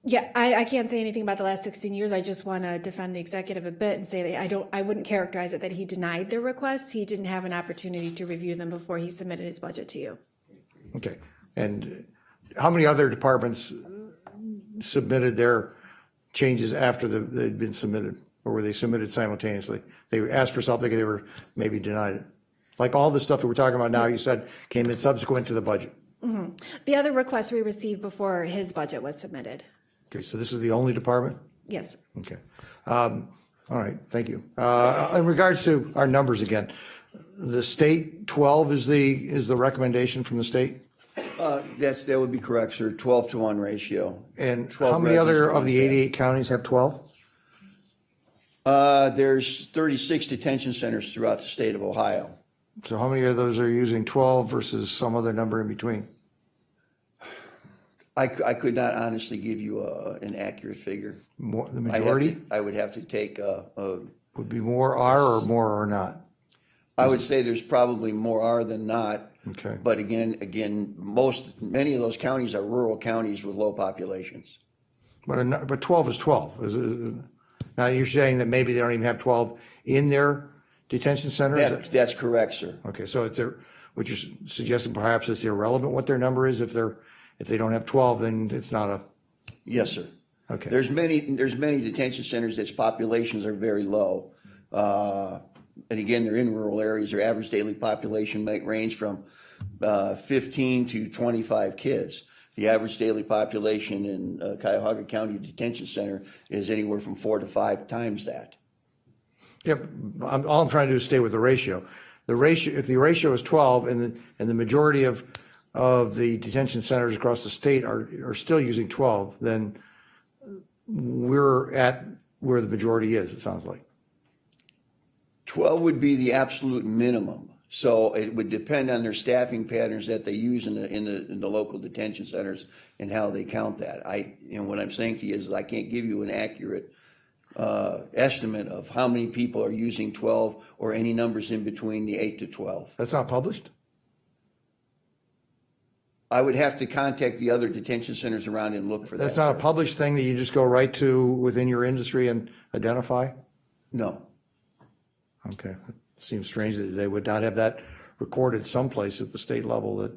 Speaker 14: yeah, I can't say anything about the last 16 years. I just want to defend the executive a bit and say that I wouldn't characterize it that he denied their requests. He didn't have an opportunity to review them before he submitted his budget to you.
Speaker 4: Okay. And how many other departments submitted their changes after they'd been submitted? Or were they submitted simultaneously? They asked for something, they were maybe denied it. Like all the stuff that we're talking about now, you said came in subsequent to the budget.
Speaker 14: The other requests we received before his budget was submitted.
Speaker 4: Okay, so this is the only department?
Speaker 14: Yes, sir.
Speaker 4: Okay. All right, thank you. In regards to our numbers again, the state 12 is the recommendation from the state?
Speaker 11: That would be correct, sir. 12-to-1 ratio.
Speaker 4: And
Speaker 11: 12
Speaker 4: how many other
Speaker 11: residents,
Speaker 4: of the 88 counties have 12?
Speaker 11: There's 36 detention centers throughout the state of Ohio.
Speaker 4: So how many of those are using 12 versus some other number in between?
Speaker 11: I could not honestly give you an accurate figure.
Speaker 4: More, the majority?
Speaker 11: I would have to take
Speaker 4: Would be more are or more or not?
Speaker 11: I would say there's probably more are than not.
Speaker 4: Okay.
Speaker 11: But again, many of those counties are rural counties with low populations.
Speaker 4: But 12 is 12. Now you're saying that maybe they don't even have 12 in their detention centers?
Speaker 11: That's correct, sir.
Speaker 4: Okay, so what you're suggesting perhaps it's irrelevant what their number is if they don't have 12, then it's not a.
Speaker 11: Yes, sir.
Speaker 4: Okay.
Speaker 11: There's many detention centers that's populations are very low. And again, they're in rural areas. Their average daily population might range from 15 to 25 kids. The average daily population in Cuyahoga County Detention Center is anywhere from 4 to 5 times that.
Speaker 4: Yep. All I'm trying to do is stay with the ratio. If the ratio is 12 and the majority of the detention centers across the state are still using 12, then we're at where the majority is, it sounds like.
Speaker 11: 12 would be the absolute minimum. So it would depend on their staffing patterns that they use in the local detention centers and how they count that. What I'm saying to you is I can't give you an accurate estimate of how many people are using 12 or any numbers in between the 8 to 12.
Speaker 4: That's not published?
Speaker 11: I would have to contact the other detention centers around and look for that.
Speaker 4: That's not a
Speaker 11: sir.
Speaker 4: published thing that you just go right to within your industry and identify?
Speaker 11: No.
Speaker 4: Okay. It seems strange that they would not have that recorded someplace at the state level that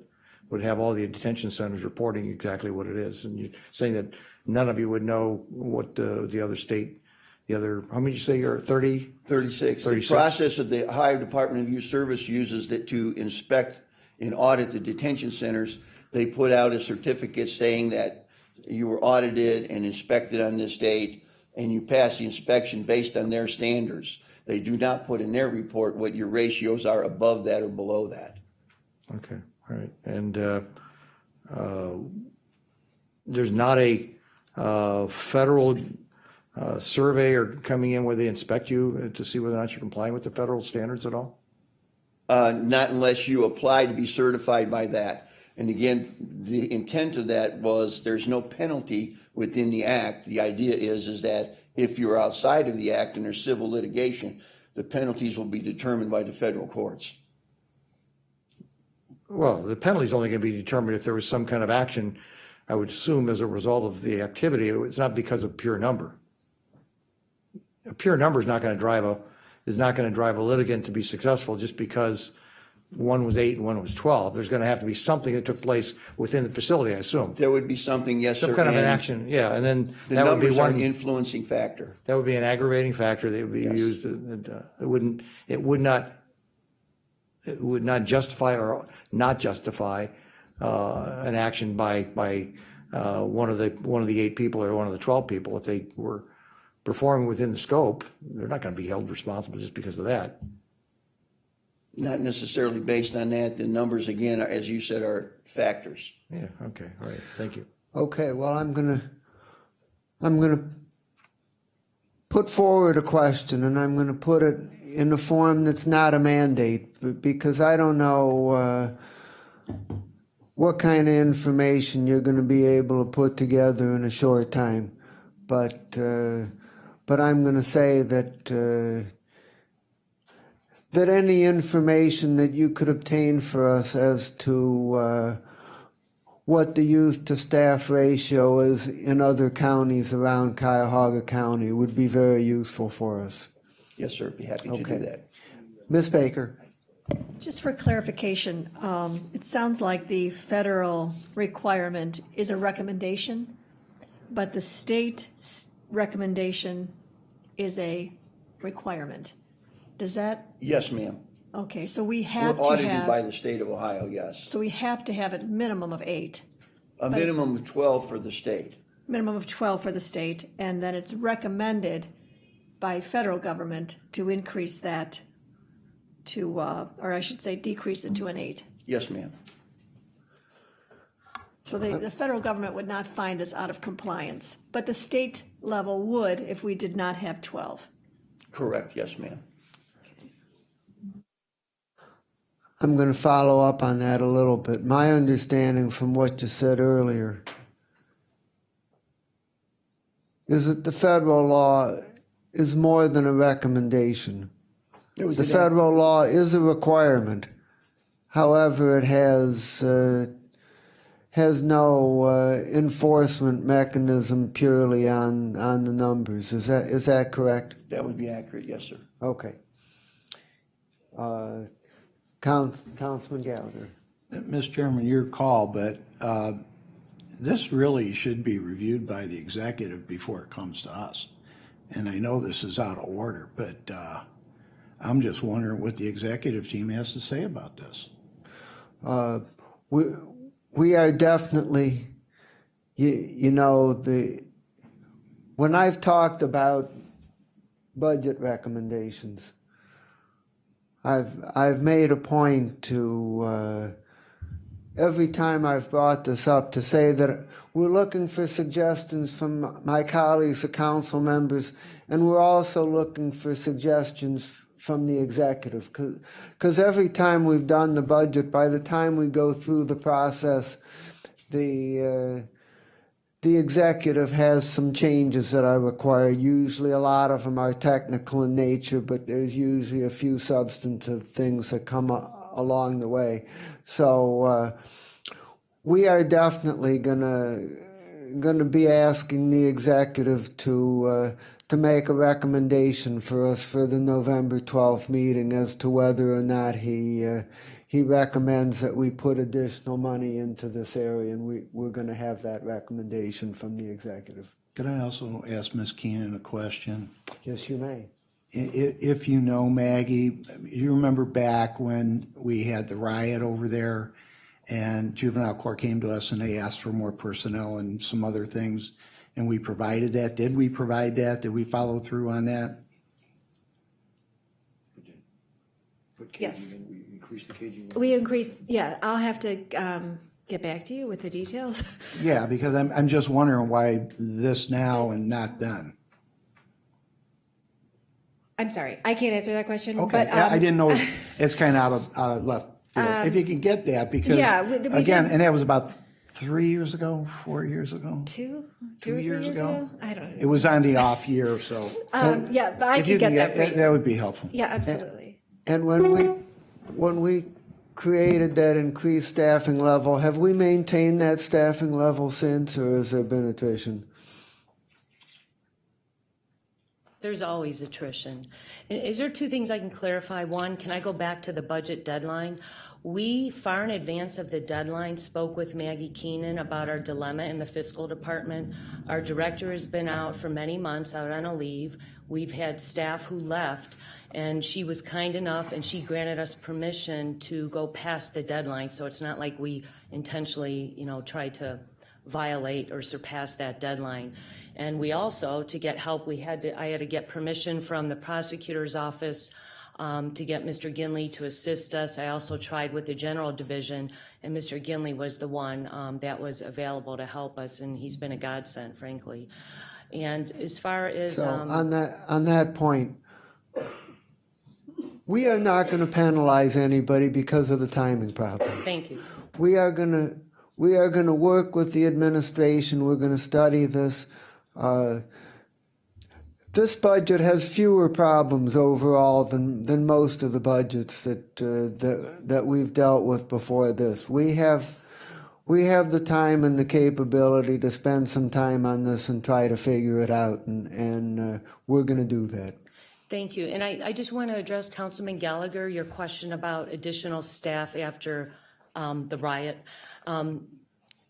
Speaker 4: would have all the detention centers reporting exactly what it is. And you're saying that none of you would know what the other state, how many did you say you're 30?
Speaker 11: 36.
Speaker 4: 36.
Speaker 11: The process of the Ohio Department of Youth Service uses that to inspect and audit the detention centers. They put out a certificate saying that you were audited and inspected on this date and you passed the inspection based on their standards. They do not put in their report what your ratios are above that or below that.
Speaker 4: Okay, all right. And there's not a federal surveyor coming in where they inspect you to see whether or not you're complying with the federal standards at all?
Speaker 11: Not unless you apply to be certified by that. And again, the intent of that was there's no penalty within the act. The idea is that if you're outside of the act and there's civil litigation, the penalties will be determined by the federal courts.
Speaker 4: Well, the penalty's only going to be determined if there was some kind of action, I would assume, as a result of the activity. It's not because of pure number. A pure number is not going to drive a litigant to be successful just because one was 8 and one was 12. There's going to have to be something that took place within the facility, I assume.
Speaker 11: There would be something, yes, sir.
Speaker 4: Some kind of an
Speaker 11: and
Speaker 4: action, yeah, and then
Speaker 11: The
Speaker 4: that would be
Speaker 11: numbers are
Speaker 4: one.
Speaker 11: an influencing factor.
Speaker 4: That would be an aggravating factor that would be
Speaker 11: Yes.
Speaker 4: used. It would not justify or not justify an action by one of the 8 people or one of the 12 people. If they were performing within the scope, they're not going to be held responsible just because of that.
Speaker 11: Not necessarily based on that. The numbers, again, are, as you said, are factors.
Speaker 4: Yeah. Okay. All right. Thank you.
Speaker 1: Okay, well, I'm gonna put forward a question, and I'm gonna put it in a form that's not a mandate, because I don't know what kind of information you're gonna be able to put together in a short time. But I'm gonna say that any information that you could obtain for us as to what the youth to staff ratio is in other counties around Cuyahoga County would be very useful for us.
Speaker 11: Yes, sir. Be happy to
Speaker 1: Okay.
Speaker 11: do that.
Speaker 1: Ms. Baker.
Speaker 15: Just for clarification, it sounds like the federal requirement is a recommendation, but the state recommendation is a requirement. Does that,
Speaker 11: Yes, ma'am.
Speaker 15: okay, so we
Speaker 11: We're
Speaker 15: have to
Speaker 11: audited by
Speaker 15: have,
Speaker 11: the state of Ohio, yes.
Speaker 15: so we have to have a minimum of 8,
Speaker 11: A minimum of 12 for the state.
Speaker 15: minimum of 12 for the state, and then it's recommended by federal government to increase that to, or I should say decrease it to an 8.
Speaker 11: Yes, ma'am.
Speaker 15: So the federal government would not find us out of compliance, but the state level would if we did not have 12.
Speaker 11: Correct, yes, ma'am.
Speaker 1: I'm going to follow up on that a little bit. My understanding from what you said earlier is that the federal law is more than a recommendation. The federal law is a requirement. However, it has no enforcement mechanism purely on the numbers. Is that correct?
Speaker 11: That would be accurate, yes, sir.
Speaker 1: Okay. Councilman Gallagher.
Speaker 13: Mr. Chairman, your call, but this really should be reviewed by the executive before it comes to us. And I know this is out of order, but I'm just wondering what the executive team has to say about this.
Speaker 1: We are definitely, when I've talked about budget recommendations, I've made a point to, every time I've brought this up, to say that we're looking for suggestions from my colleagues, the council members, and we're also looking for suggestions from the executive. Because every time we've done the budget, by the time we go through the process, the executive has some changes that are required. Usually a lot of them are technical in nature, but there's usually a few substantive things that come along the way. So we are definitely gonna be asking the executive to make a recommendation for us for the November 12th meeting as to whether or not he recommends that we put additional money into this area, and we're going to have that recommendation from the executive.
Speaker 13: Could I also ask Ms. Keenan a question?
Speaker 1: Yes, you may.
Speaker 13: If you know, Maggie, you remember back when we had the riot over there and juvenile court came to us and they asked for more personnel and some other things, and we provided that? Did we provide that? Did we follow through on that?
Speaker 14: Yes.
Speaker 4: We increased the KG.
Speaker 14: We increased, yeah, I'll have to get back to you with the details.
Speaker 13: Yeah, because I'm just wondering why this now and not then.
Speaker 14: I'm sorry, I can't answer that question.
Speaker 13: Okay,
Speaker 14: But,
Speaker 13: I didn't know, it's kind of out of left field. If you can get that, because,
Speaker 14: yeah, we
Speaker 13: again,
Speaker 14: did-
Speaker 13: and that was about 3 years ago, 4 years ago?
Speaker 14: two
Speaker 13: Two
Speaker 14: or 3
Speaker 13: years
Speaker 14: years
Speaker 13: ago?
Speaker 14: ago? I don't
Speaker 13: It
Speaker 14: know.
Speaker 13: was on the off year, so.
Speaker 14: Yeah, but I
Speaker 13: If you
Speaker 14: can get that for you.
Speaker 13: that would be helpful.
Speaker 14: Yeah, absolutely.
Speaker 1: And when we created that increased staffing level, have we maintained that staffing level since, or has there been attrition?
Speaker 6: There's always attrition. Is there two things I can clarify? One, can I go back to the budget deadline? We, far in advance of the deadline, spoke with Maggie Keenan about our dilemma in the fiscal department. Our director has been out for many months, out on a leave. We've had staff who left, and she was kind enough and she granted us permission to go past the deadline. So it's not like we intentionally, tried to violate or surpass that deadline. And we also, to get help, I had to get permission from the prosecutor's office to get Mr. Ginley to assist us. I also tried with the general division, and Mr. Ginley was the one that was available to help us, and he's been a godsend, frankly. And as far as
Speaker 1: So on that point, we are not going to penalize anybody because of the timing problem.
Speaker 6: thank you.
Speaker 1: We are going to work with the administration. We're going to study this. This budget has fewer problems overall than most of the budgets that we've dealt with before this. We have the time and the capability to spend some time on this and try to figure it out, and we're going to do that.
Speaker 6: Thank you. And I just want to address Councilman Gallagher, your question about additional staff after the riot.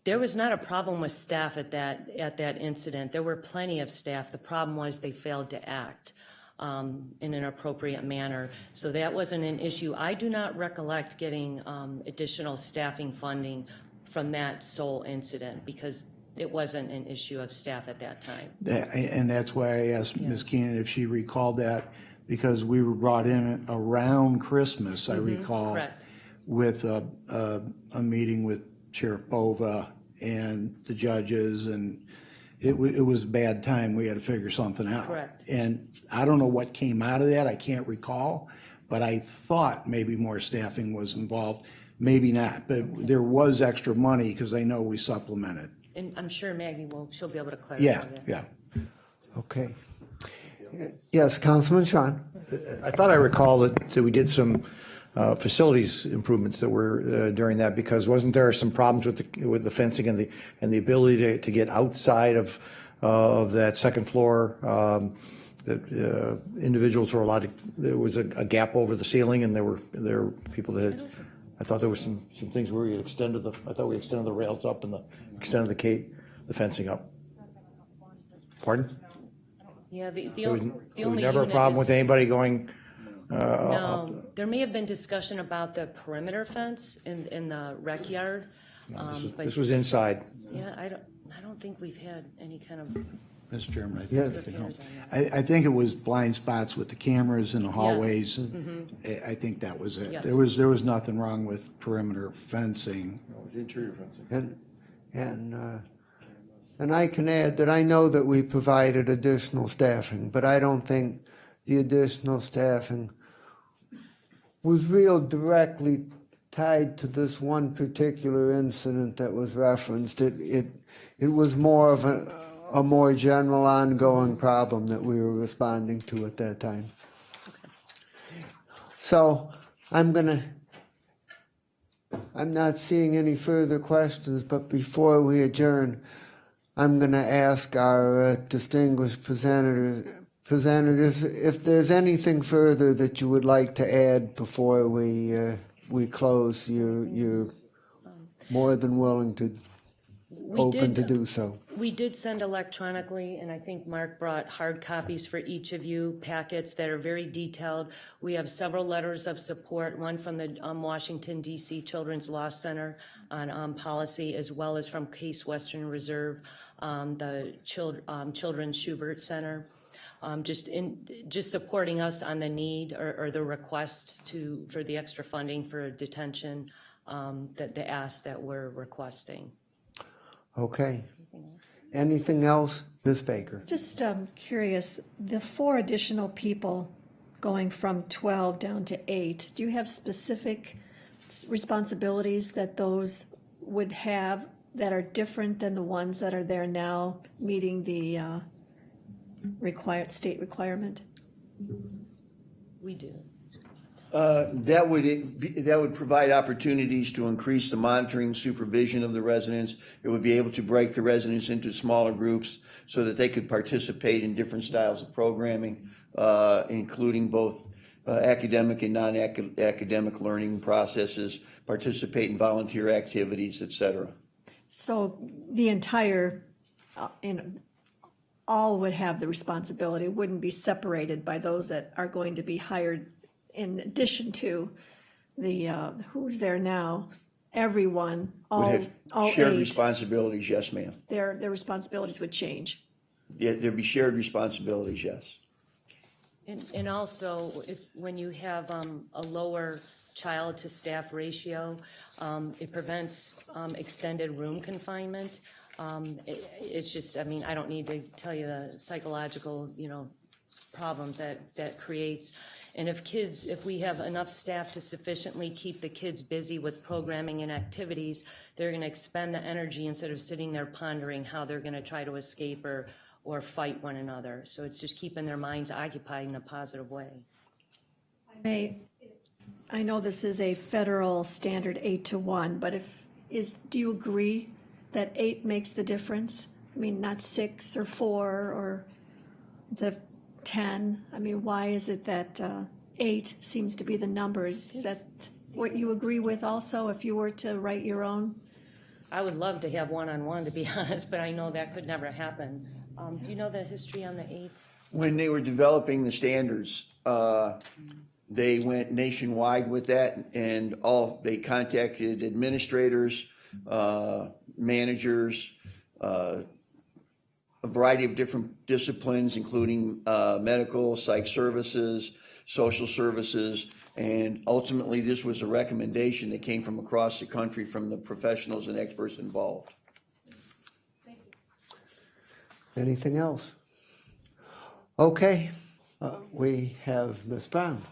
Speaker 6: There was not a problem with staff at that incident. There were plenty of staff. The problem was they failed to act in an appropriate manner. So that wasn't an issue. I do not recollect getting additional staffing funding from that sole incident because it wasn't an issue of staff at that time.
Speaker 13: And that's why I asked Ms. Keenan if she recalled that, because we were brought in around Christmas, I recall,
Speaker 6: Correct.
Speaker 13: with a meeting with Sheriff Bova and the judges, and it was a bad time. We had to figure something out.
Speaker 6: Correct.
Speaker 13: And I don't know what came out of that. I can't recall, but I thought maybe more staffing was involved. Maybe not, but there was extra money because I know we supplemented.
Speaker 6: And I'm sure Maggie she'll be able to clarify
Speaker 13: Yeah,
Speaker 6: that.
Speaker 13: yeah.
Speaker 1: Okay. Yes, Councilman Sean.
Speaker 4: I thought I recall that we did some facilities improvements that were during that, because wasn't there some problems with the fencing and the ability to get outside of that second floor? That individuals were allowed to. There was a gap over the ceiling, and there were people that had. I thought there was some things where we extended the. I thought we extended the rails up and extended the fencing up. Pardon?
Speaker 6: Yeah, the
Speaker 4: There was
Speaker 6: only
Speaker 4: never a
Speaker 6: unit
Speaker 4: problem
Speaker 6: is-
Speaker 4: with anybody going.
Speaker 6: No, there may have been discussion about the perimeter fence in the rec yard. But
Speaker 4: This was inside.
Speaker 6: yeah, I don't think we've had any kind of
Speaker 13: Mr. Chairman, I
Speaker 1: Yes.
Speaker 13: think,
Speaker 6: repairs on that.
Speaker 13: I think it was blind spots with the cameras in the hallways.
Speaker 6: Mm-hmm.
Speaker 13: I think that was it.
Speaker 6: Yes.
Speaker 13: There was nothing wrong with perimeter fencing.
Speaker 4: Interior fencing.
Speaker 1: And I can add that I know that we provided additional staffing, but I don't think the additional staffing was real directly tied to this one particular incident that was referenced. It was more of a more general ongoing problem that we were responding to at that time. So I'm not seeing any further questions, but before we adjourn, I'm going to ask our distinguished presenters if there's anything further that you would like to add before we close. You're more than willing to open to do so.
Speaker 6: We did send electronically, and I think Mark brought hard copies for each of you, packets that are very detailed. We have several letters of support, one from the Washington, D.C. Children's Law Center on policy, as well as from Case Western Reserve, the Children's Schubert Center. Just supporting us on the need or the request for the extra funding for detention, the ask that we're requesting.
Speaker 1: Okay. Anything else, Ms. Baker?
Speaker 15: Just curious, the 4 additional people going from 12 down to 8, do you have specific responsibilities that those would have that are different than the ones that are there now, meeting the state requirement?
Speaker 6: We do.
Speaker 11: That would provide opportunities to increase the monitoring supervision of the residents. It would be able to break the residents into smaller groups so that they could participate in different styles of programming, including both academic and non-academic learning processes, participate in volunteer activities, et cetera.
Speaker 15: So the entire, all would have the responsibility, wouldn't be separated by those that are going to be hired in addition to the, who's there now, everyone,
Speaker 11: Would have
Speaker 15: all
Speaker 11: shared
Speaker 15: 8,
Speaker 11: responsibilities, yes, ma'am.
Speaker 15: their responsibilities would change.
Speaker 11: Yeah, there'd be shared responsibilities, yes.
Speaker 6: And also, when you have a lower child to staff ratio, it prevents extended room confinement. It's just, I mean, I don't need to tell you the psychological, problems that creates. And if we have enough staff to sufficiently keep the kids busy with programming and activities, they're going to expend the energy instead of sitting there pondering how they're going to try to escape or fight one another. So it's just keeping their minds occupied in a positive way.
Speaker 15: I know this is a federal standard 8-to-1, but do you agree that 8 makes the difference? I mean, not 6 or 4 or instead of 10? I mean, why is it that 8 seems to be the number? Is that what you agree with also, if you were to write your own
Speaker 6: I would love to have one-on-one, to be honest, but I know that could never happen. Do you know the history on the 8?
Speaker 11: When they were developing the standards, they went nationwide with that, and they contacted administrators, managers, a variety of different disciplines, including medical, psych services, social services, and ultimately this was a recommendation that came from across the country from the professionals and experts involved.
Speaker 1: Anything else? Okay, we have Ms. Brown.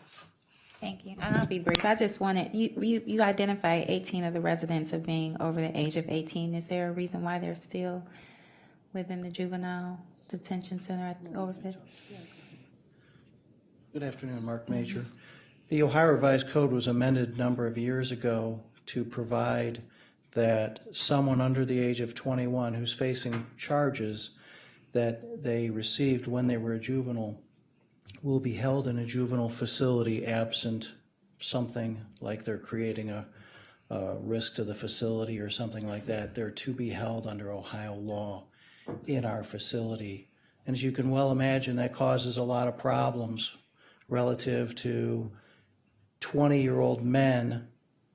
Speaker 16: Thank you, and I'll be brief. I just wanted, you identified 18 of the residents of being over the age of 18. Is there a reason why they're still within the juvenile detention center over there?
Speaker 9: Good afternoon, Mark Major. The Ohio Revised Code was amended a number of years ago to provide that someone under the age of 21 who's facing charges that they received when they were a juvenile will be held in a juvenile facility absent something like they're creating a risk to the facility or something like that. They're to be held under Ohio law in our facility. And as you can well imagine, that causes a lot of problems relative to 20-year-old men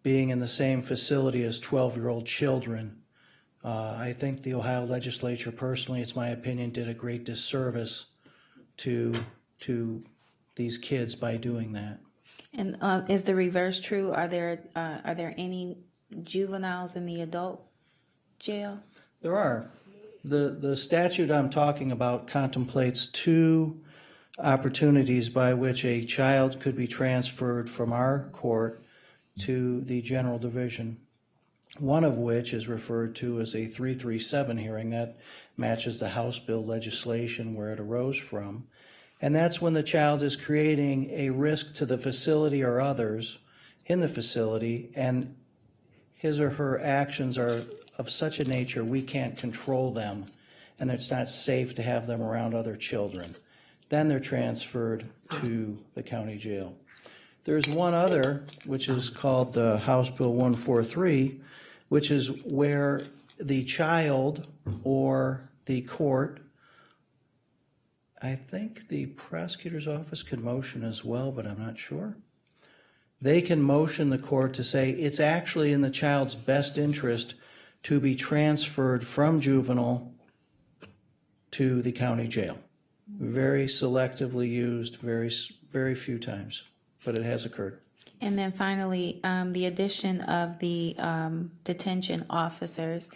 Speaker 9: being in the same facility as 12-year-old children. I think the Ohio legislature, personally, it's my opinion, did a great disservice to these kids by doing that.
Speaker 16: And is the reverse true? Are there any juveniles in the adult jail?
Speaker 9: There are. The statute I'm talking about contemplates 2 opportunities by which a child could be transferred from our court to the general division. One of which is referred to as a 337 hearing that matches the House bill legislation where it arose from. And that's when the child is creating a risk to the facility or others in the facility, and his or her actions are of such a nature we can't control them, and it's not safe to have them around other children. Then they're transferred to the county jail. There's one other, which is called House Bill 143, which is where the child or the court, I think the prosecutor's office can motion as well, but I'm not sure. They can motion the court to say it's actually in the child's best interest to be transferred from juvenile to the county jail. Very selectively used, very few times, but it has occurred.
Speaker 16: And then finally, the addition of the detention officers.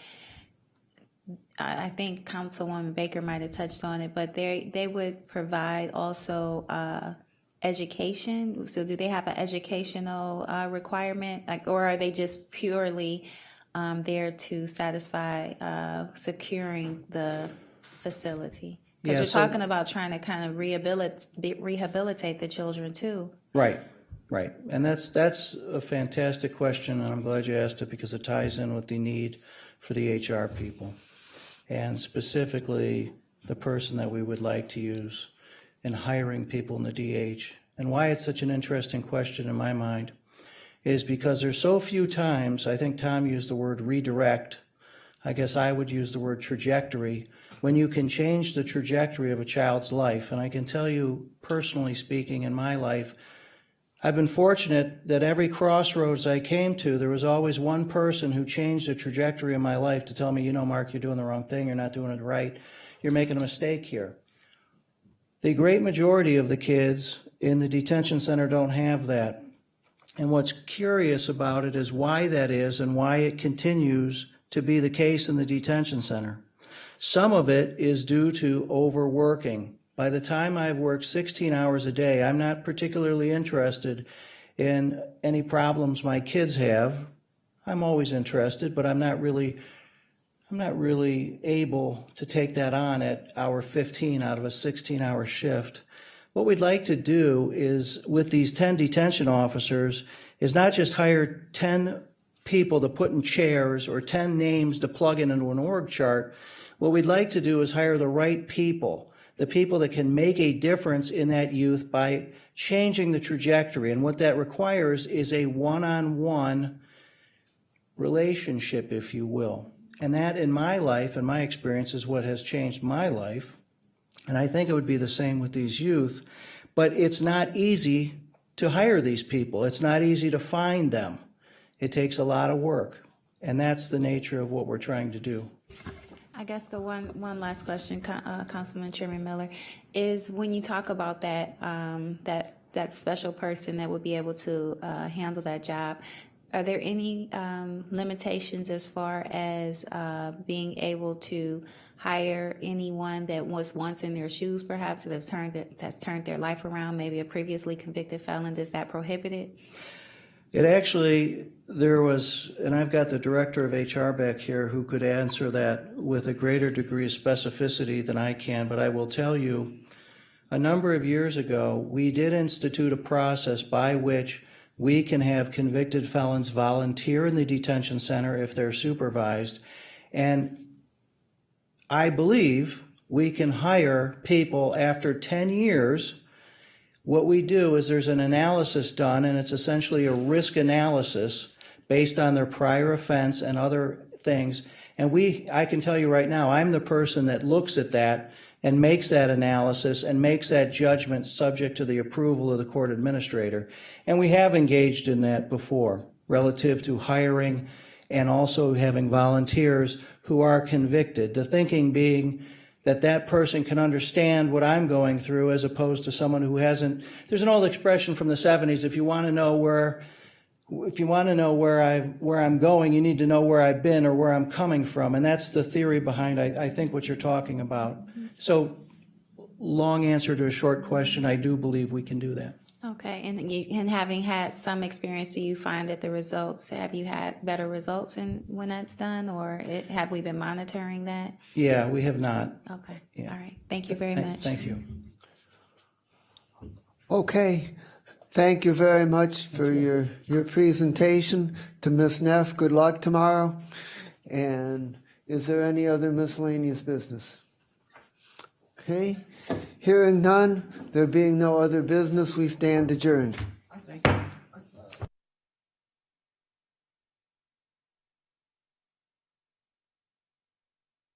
Speaker 16: I think Councilwoman Baker might have touched on it, but they would provide also education. So do they have an educational requirement, or are they just purely there to satisfy securing the facility? Because we're talking about trying to kind of rehabilitate the children too.
Speaker 9: Right. And that's a fantastic question, and I'm glad you asked it because it ties in with the need for the HR people, and specifically the person that we would like to use in hiring people in the DH. And why it's such an interesting question in my mind is because there's so few times, I think Tom used the word redirect, I guess I would use the word trajectory, when you can change the trajectory of a child's life. And I can tell you, personally speaking, in my life, I've been fortunate that every crossroads I came to, there was always one person who changed the trajectory of my life to tell me, you know, Mark, you're doing the wrong thing, you're not doing it right, you're making a mistake here. The great majority of the kids in the detention center don't have that. And what's curious about it is why that is and why it continues to be the case in the detention center. Some of it is due to overworking. By the time I've worked 16 hours a day, I'm not particularly interested in any problems my kids have. I'm always interested, but I'm not really able to take that on at hour 15 out of a 16-hour shift. What we'd like to do is, with these 10 detention officers, is not just hire 10 people to put in chairs or 10 names to plug into an org chart. What we'd like to do is hire the right people, the people that can make a difference in that youth by changing the trajectory. And what that requires is a one-on-one relationship, if you will. And that, in my life and my experience, is what has changed my life. And I think it would be the same with these youth. But it's not easy to hire these people. It's not easy to find them. It takes a lot of work. And that's the nature of what we're trying to do.
Speaker 16: I guess the one last question, Councilman Chairman Miller, is when you talk about that that special person that would be able to handle that job, are there any limitations as far as being able to hire anyone that was once in their shoes, perhaps, that's turned their life around, maybe a previously convicted felon? Is that prohibited?
Speaker 9: It actually, there was, and I've got the director of HR back here who could answer that with a greater degree of specificity than I can, but I will tell you, a number of years ago, we did institute a process by which we can have convicted felons volunteer in the detention center if they're supervised, and I believe we can hire people after 10 years. What we do is there's an analysis done, and it's essentially a risk analysis based on their prior offense and other things. And I can tell you right now, I'm the person that looks at that and makes that analysis and makes that judgment subject to the approval of the court administrator. And we have engaged in that before, relative to hiring and also having volunteers who are convicted. The thinking being that that person can understand what I'm going through as opposed to someone who hasn't. There's an old expression from the 70s, if you want to know where I'm going, you need to know where I've been or where I'm coming from. And that's the theory behind, I think, what you're talking about. So, long answer to a short question, I do believe we can do that.
Speaker 16: Okay, and having had some experience, do you find that have you had better results when that's done, or have we been monitoring that?
Speaker 9: Yeah, we have not.
Speaker 16: Okay,
Speaker 9: Yeah.
Speaker 16: all right. Thank you very much.
Speaker 9: Thank you.
Speaker 1: Okay, thank you very much for your presentation. To Ms. Neff, good luck tomorrow. And is there any other miscellaneous business? Okay, hearing none, there being no other business, we stand adjourned.